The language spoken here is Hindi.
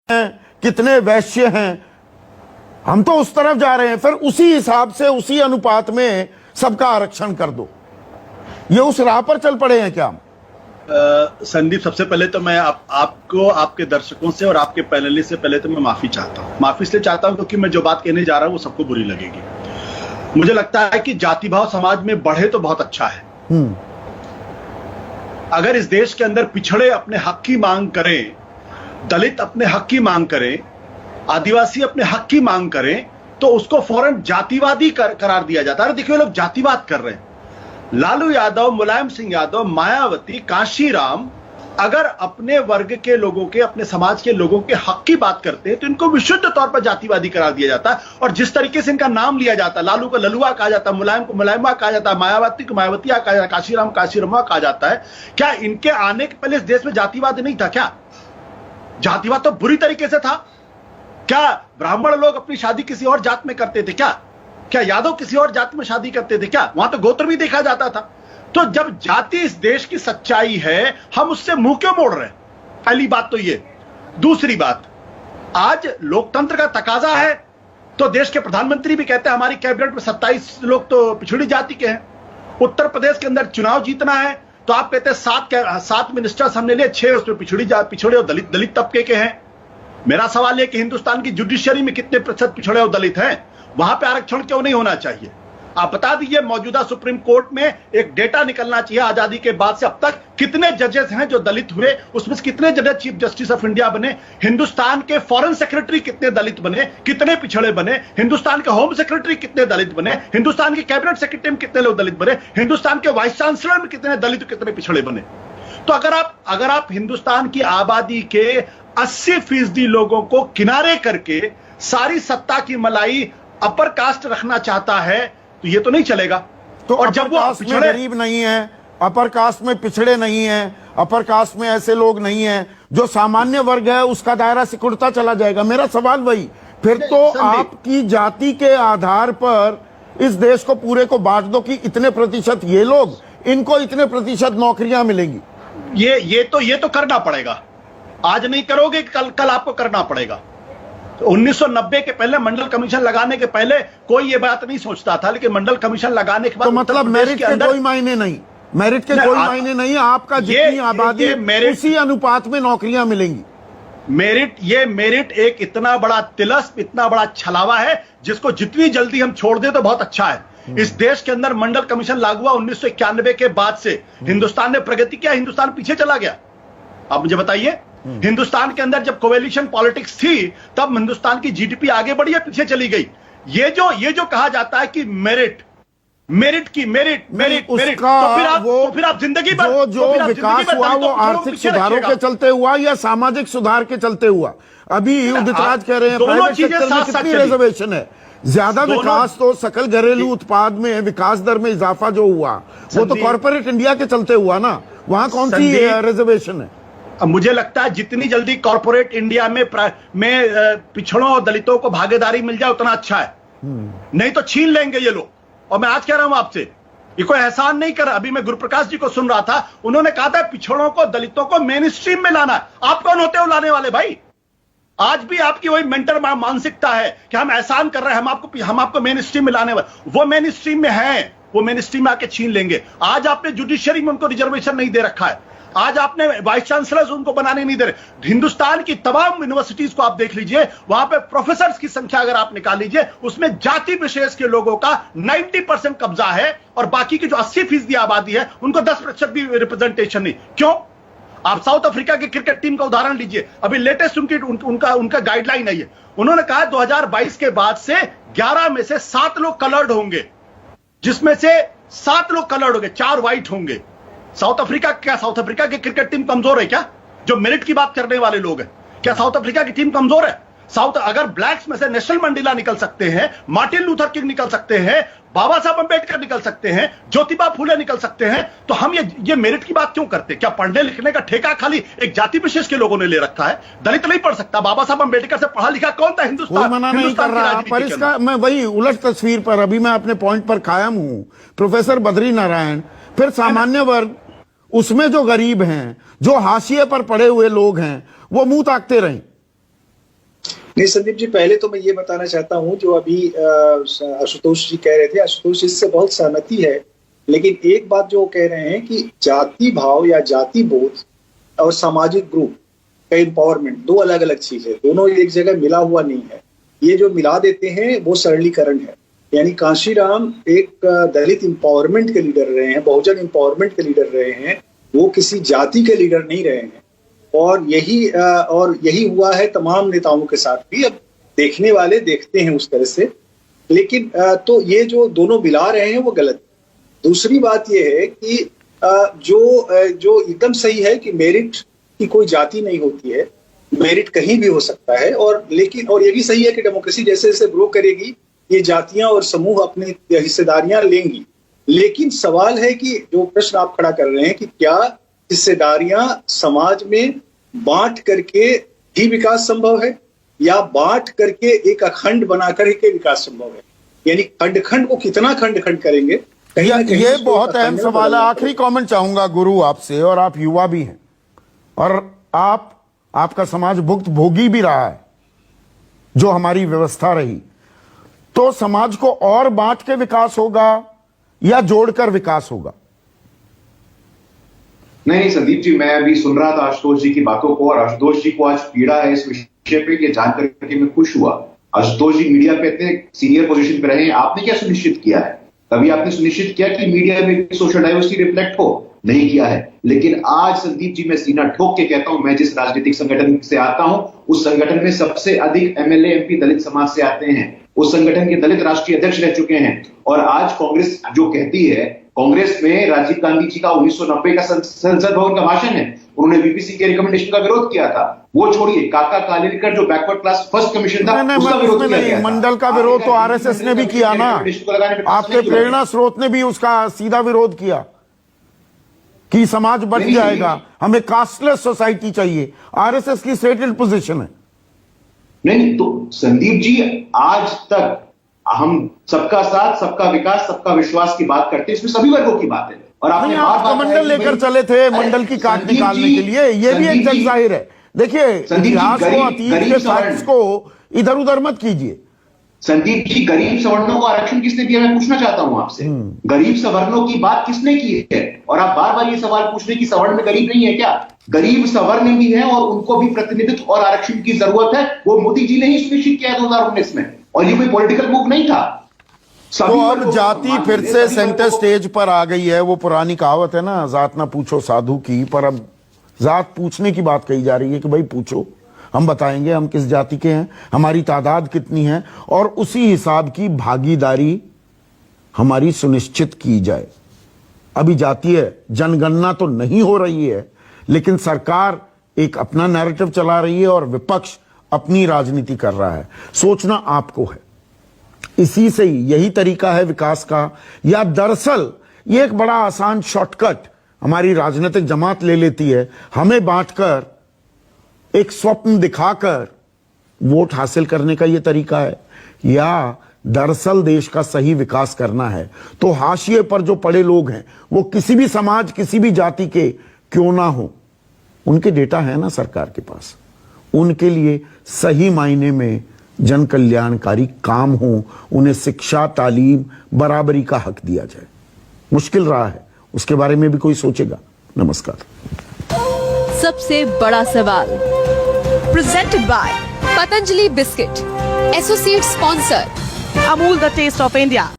हैं, कितने वैश्य हैं। हम तो उस तरफ जा रहे हैं, फिर उसी हिसाब से उसी अनुपात में सबका आरक्षण कर दो। ये उस राह पर चल पड़े हैं क्या हम? संदीप, सबसे पहले तो मैं आपको, आपके दर्शकों से और आपके पैनलिस्ट से पहले तो मैं माफी चाहता हूं। माफी इसलिए चाहता हूं क्योंकि मैं जो बात कहने जा रहा हूं वो सबको बुरी लगेगी। मुझे लगता है कि जाति भाव समाज में बढ़े तो बहुत अच्छा है। अगर इस देश के अंदर पिछड़े अपने हक की मांग करें, दलित अपने हक की मांग करें, आदिवासी अपने हक की मांग करें, तो उसको फौरन जातिवादी करार दिया जाता है। देखिए, लोग जातिवाद कर रहे हैं। लालू यादव, मुलायम सिंह यादव, मायावती, काशीराम अगर अपने वर्ग के लोगों के, अपने समाज के लोगों के हक की बात करते हैं तो इनको विशुद्ध तौर पर जातिवादी करार दिया जाता है। और जिस तरीके से इनका नाम लिया जाता है, लालू को ललुआ कहा जाता है, मुलायम को मुलायमा कहा जाता है, मायावती को मायावतिया कहा जाता है, काशीराम काशीरमा कहा जाता है। क्या इनके आने के पहले इस देश में जातिवाद नहीं था? क्या जातिवाद तो बुरी तरीके से था। क्या ब्राह्मण लोग अपनी शादी किसी और जात में करते थे? क्या यादव किसी और जाति में शादी करते थे? क्या वहां तो गोत्र भी देखा जाता था। तो जब जाति इस देश की सच्चाई है, हम उससे मुंह क्यों मोड़ रहे हैं? पहली बात तो ये। दूसरी बात, आज लोकतंत्र का तकाजा है तो देश के प्रधानमंत्री भी कहते हैं हमारी कैबिनेट में 27 लोग तो पिछड़ी जाति के हैं। उत्तर प्रदेश के अंदर चुनाव जीतना है तो आप कहते हैं 7 मिनिस्टर्स हमने लिए, 6 उसमें पिछड़े और दलित तबके के हैं। मेरा सवाल है कि हिंदुस्तान की जुडिशियरी में कितने प्रतिशत पिछड़े और दलित हैं? वहां पे आरक्षण क्यों नहीं होना चाहिए? आप बता दीजिए। मौजूदा सुप्रीम कोर्ट में एक डेटा निकलना चाहिए, आजादी के बाद से अब तक कितने जजेस हैं जो दलित हुए, उसमें से कितने जजेस चीफ जस्टिस ऑफ इंडिया बने, हिंदुस्तान के फॉरेन सेक्रेटरी कितने दलित बने, कितने पिछड़े बने, हिंदुस्तान के होम सेक्रेटरी कितने दलित बने, हिंदुस्तान के कैबिनेट सेक्रेटरी में कितने लोग दलित बने, हिंदुस्तान के वाइस चांसलर में कितने दलित, कितने पिछड़े बने। तो अगर आप हिंदुस्तान की आबादी के 80% लोगों को किनारे करके सारी सत्ता की मलाई अपर कास्ट रखना चाहता है तो ये तो नहीं चलेगा। तो और जब वो पिछड़े गरीब नहीं है, अपर कास्ट में पिछड़े नहीं है, अपर कास्ट में ऐसे लोग नहीं हैं, जो सामान्य वर्ग है उसका दायरा सिकुड़ता चला जाएगा। मेरा सवाल वही, फिर तो आपकी जाति के आधार पर इस देश को पूरे को बांट दो कि इतने प्रतिशत ये लोग, इनको इतने प्रतिशत नौकरियां मिलेंगी। ये तो करना पड़ेगा। आज नहीं करोगे, कल आपको करना पड़ेगा। तो 1990 के पहले मंडल कमीशन लगाने के पहले कोई ये बात नहीं सोचता था, लेकिन मंडल कमीशन लगाने के बाद तो मतलब मेरिट के कोई मायने नहीं, मेरिट के कोई मायने नहीं। आपका जितनी आबादी उसी अनुपात में नौकरियां मिलेंगी। मेरिट एक इतना बड़ा तिलस्म, इतना बड़ा छलावा है जिसको जितनी जल्दी हम छोड़ दें तो बहुत अच्छा है। इस देश के अंदर मंडल कमीशन लागू हुआ 1991 के बाद से हिंदुस्तान ने प्रगति किया, हिंदुस्तान पीछे चला गया? आप मुझे बताइए। हिंदुस्तान के अंदर जब कोएलिशन पॉलिटिक्स थी तब हिंदुस्तान की जीडीपी आगे बढ़ी या पीछे चली गई? ये जो कहा जाता है कि मेरिट तो फिर आप जिंदगी भर जो विकास हुआ वो आर्थिक सुधारों के चलते हुआ या सामाजिक सुधार के चलते हुआ? अभी उदित राज कह रहे हैं प्राइवेट सेक्टर में कितनी रिजर्वेशन है? ज्यादा विकास तो सकल घरेलू उत्पाद में विकास दर में इजाफा जो हुआ वो तो कॉर्पोरेट इंडिया के चलते हुआ ना। वहां कौन सी रिजर्वेशन है? मुझे लगता है जितनी जल्दी कॉर्पोरेट इंडिया में पिछड़ों और दलितों को भागीदारी मिल जाए उतना अच्छा है। नहीं तो छीन लेंगे ये लोग। और मैं आज कह रहा हूं आपसे, ये कोई एहसान नहीं कर रहा। अभी मैं गुरुप्रकाश जी को सुन रहा था, उन्होंने कहा था पिछड़ों को, दलितों को मेन स्ट्रीम में लाना है। आप कौन होते हो लाने वाले भाई? आज भी आपकी वही मेंटर मानसिकता है कि हम एहसान कर रहे हैं, हम आपको मेन स्ट्रीम में लाने वाले। वो मेन स्ट्रीम में है, वो मेन स्ट्रीम में आके छीन लेंगे। आज आपने जुडिशियरी में उनको रिजर्वेशन नहीं दे रखा है, आज आपने वाइस चांसलर्स उनको बनाने नहीं दे रहे। हिंदुस्तान की तमाम यूनिवर्सिटीज को आप देख लीजिए, वहां पे प्रोफेसर्स की संख्या अगर आप निकाल लीजिए, उसमें जाति विशेष के लोगों का 90% कब्जा है और बाकी की जो 80% आबादी है उनको 10% भी रिप्रेजेंटेशन नहीं। क्यों? आप साउथ अफ्रीका की क्रिकेट टीम का उदाहरण लीजिए। अभी लेटेस्ट उनका गाइडलाइन है ये। उन्होंने कहा 2022 के बाद से 11 में से 7 लोग कलर्ड होंगे, जिसमें से 7 लोग कलर्ड होंगे, 4 व्हाइट होंगे। साउथ अफ्रीका की क्रिकेट टीम कमजोर है क्या? जो मेरिट की बात करने वाले लोग हैं, क्या साउथ अफ्रीका की टीम कमजोर है? अगर ब्लैक्स में से नेशनल मंडेला निकल सकते हैं, मार्टिन लूथर किंग निकल सकते हैं, बाबा साहब अंबेडकर निकल सकते हैं, ज्योतिबा फूले निकल सकते हैं, तो हम ये मेरिट की बात क्यों करते? क्या पढ़ने लिखने का ठेका खाली एक जाति विशेष के लोगों ने ले रखा है? दलित नहीं पढ़ सकता? बाबा साहब अंबेडकर से पढ़ा लिखा कौन था हिंदुस्तान? मना नहीं कर रहा, पर इसका मैं वही उलट तस्वीर पर अभी मैं अपने पॉइंट पर कायम हूं। प्रोफेसर बद्री नारायण, फिर सामान्य वर्ग, उसमें जो गरीब हैं, जो हाशिए पर पड़े हुए लोग हैं, वो मुंह ताकते रहें। नहीं संदीप जी, पहले तो मैं ये बताना चाहता हूं, जो अभी आशुतोष जी कह रहे थे, आशुतोष जी इससे बहुत सहमति है, लेकिन एक बात जो कह रहे हैं कि जाति भाव या जाति बोध और सामाजिक ग्रुप का एम्पावरमेंट दो अलग अलग चीज है, दोनों एक जगह मिला हुआ नहीं है। ये जो मिला देते हैं वो सरलीकरण है। यानी कांशीराम एक दलित एम्पावरमेंट के लीडर रहे हैं, बहुजन एम्पावरमेंट के लीडर रहे हैं, वो किसी जाति के लीडर नहीं रहे हैं। और यही हुआ है तमाम नेताओं के साथ भी। अब देखने वाले देखते हैं उस तरह से, लेकिन तो ये जो दोनों मिला रहे हैं वो गलत है। दूसरी बात ये है कि जो एकदम सही है कि मेरिट की कोई जाति नहीं होती है, मेरिट कहीं भी हो सकता है। और ये भी सही है कि डेमोक्रेसी जैसे जैसे ग्रो करेगी ये जातियां और समूह अपनी हिस्सेदारियां लेंगी। लेकिन सवाल है कि जो प्रश्न आप खड़ा कर रहे हैं कि क्या हिस्सेदारियां समाज में बांट करके ही विकास संभव है या बांट करके एक अखंड बनाकर के विकास संभव है? यानी खंड खंड को कितना खंड खंड करेंगे? ये बहुत अहम सवाल है। आखिरी कमेंट चाहूंगा गुरु आपसे, और आप युवा भी हैं और आपका समाज भुक्त भोगी भी रहा है जो हमारी व्यवस्था रही। तो समाज को और बांट के विकास होगा या जोड़कर विकास होगा? नहीं संदीप जी, मैं अभी सुन रहा था आशुतोष जी की बातों को, और आशुतोष जी को आज पीड़ा है इस विषय पे ये जान करके मैं खुश हुआ। आशुतोष जी मीडिया पे इतने सीनियर पोजीशन पे रहे, आपने क्या सुनिश्चित किया है? कभी आपने सुनिश्चित किया कि मीडिया में सोशल डाइवर्सिटी रिफ्लेक्ट हो? नहीं किया है। लेकिन आज संदीप जी मैं सीना ठोक के कहता हूं, मैं जिस राजनीतिक संगठन से आता हूं उस संगठन में सबसे अधिक एमएलए एमपी दलित समाज से आते हैं। उस संगठन के दलित राष्ट्रीय अध्यक्ष रह चुके हैं। और आज कांग्रेस जो कहती है, कांग्रेस में राजीव गांधी जी का 1990 का संसद भवन का भाषण है, उन्होंने वीपीसी के रिकमेंडेशन का विरोध किया था। वो छोड़िए, काका कालेलकर जो बैकवर्ड क्लास फर्स्ट कमीशन था उसका विरोध किया गया था। मंडल का विरोध तो आरएसएस ने भी किया ना, आपके प्रेरणा स्रोत ने भी उसका सीधा विरोध किया कि समाज बच जाएगा, हमें कास्टलेस सोसाइटी चाहिए। आरएसएस की स्टेटेड पोजीशन है। नहीं तो संदीप जी, आज तक हम सबका साथ, सबका विकास, सबका विश्वास की बात करते हैं, इसमें सभी वर्गों की बात है। और आपने आप मंडल लेकर चले थे, मंडल की काट निकालने के लिए, ये भी एक जग जाहिर है। देखिए, इतिहास को, अतीत के फैक्ट्स को इधर उधर मत कीजिए। संदीप जी, गरीब सवर्णों को आरक्षण किसने दिया, मैं पूछना चाहता हूं आपसे। गरीब सवर्णों की बात किसने की है? और आप बार बार ये सवाल पूछ रहे कि सवर्ण में गरीब नहीं है क्या? गरीब सवर्ण भी है और उनको भी प्रतिनिधित्व और आरक्षण की जरूरत है। वो मोदी जी ने ही सुनिश्चित किया 2019 में, और ये कोई पॉलिटिकल मूव नहीं था। तो अब जाति फिर से सेंटर स्टेज पर आ गई है। वो पुरानी कहावत है ना, जात ना पूछो साधु की, पर अब जात पूछने की बात कही जा रही है कि भाई पूछो, हम बताएंगे हम किस जाति के हैं, हमारी तादाद कितनी है, और उसी हिसाब की भागीदारी हमारी सुनिश्चित की जाए। अभी जातीय जनगणना तो नहीं हो रही है, लेकिन सरकार एक अपना नैरेटिव चला रही है और विपक्ष अपनी राजनीति कर रहा है। सोचना आपको है, इसी से ही यही तरीका है विकास का, या दरअसल ये एक बड़ा आसान शॉर्टकट हमारी राजनीतिक जमात ले लेती है, हमें बांटकर एक स्वप्न दिखाकर वोट हासिल करने का ये तरीका है, या दरअसल देश का सही विकास करना है तो हाशिए पर जो पड़े लोग हैं, वो किसी भी समाज, किसी भी जाति के क्यों ना हो, उनके डेटा है ना सरकार के पास, उनके लिए सही मायने में जन कल्याणकारी काम हो, उन्हें शिक्षा, तालीम, बराबरी का हक दिया जाए। मुश्किल रहा है, उसके बारे में भी कोई सोचेगा। नमस्कार। सबसे बड़ा सवाल presented by Patanjali biscuit, associate sponsor Amul, the taste of India.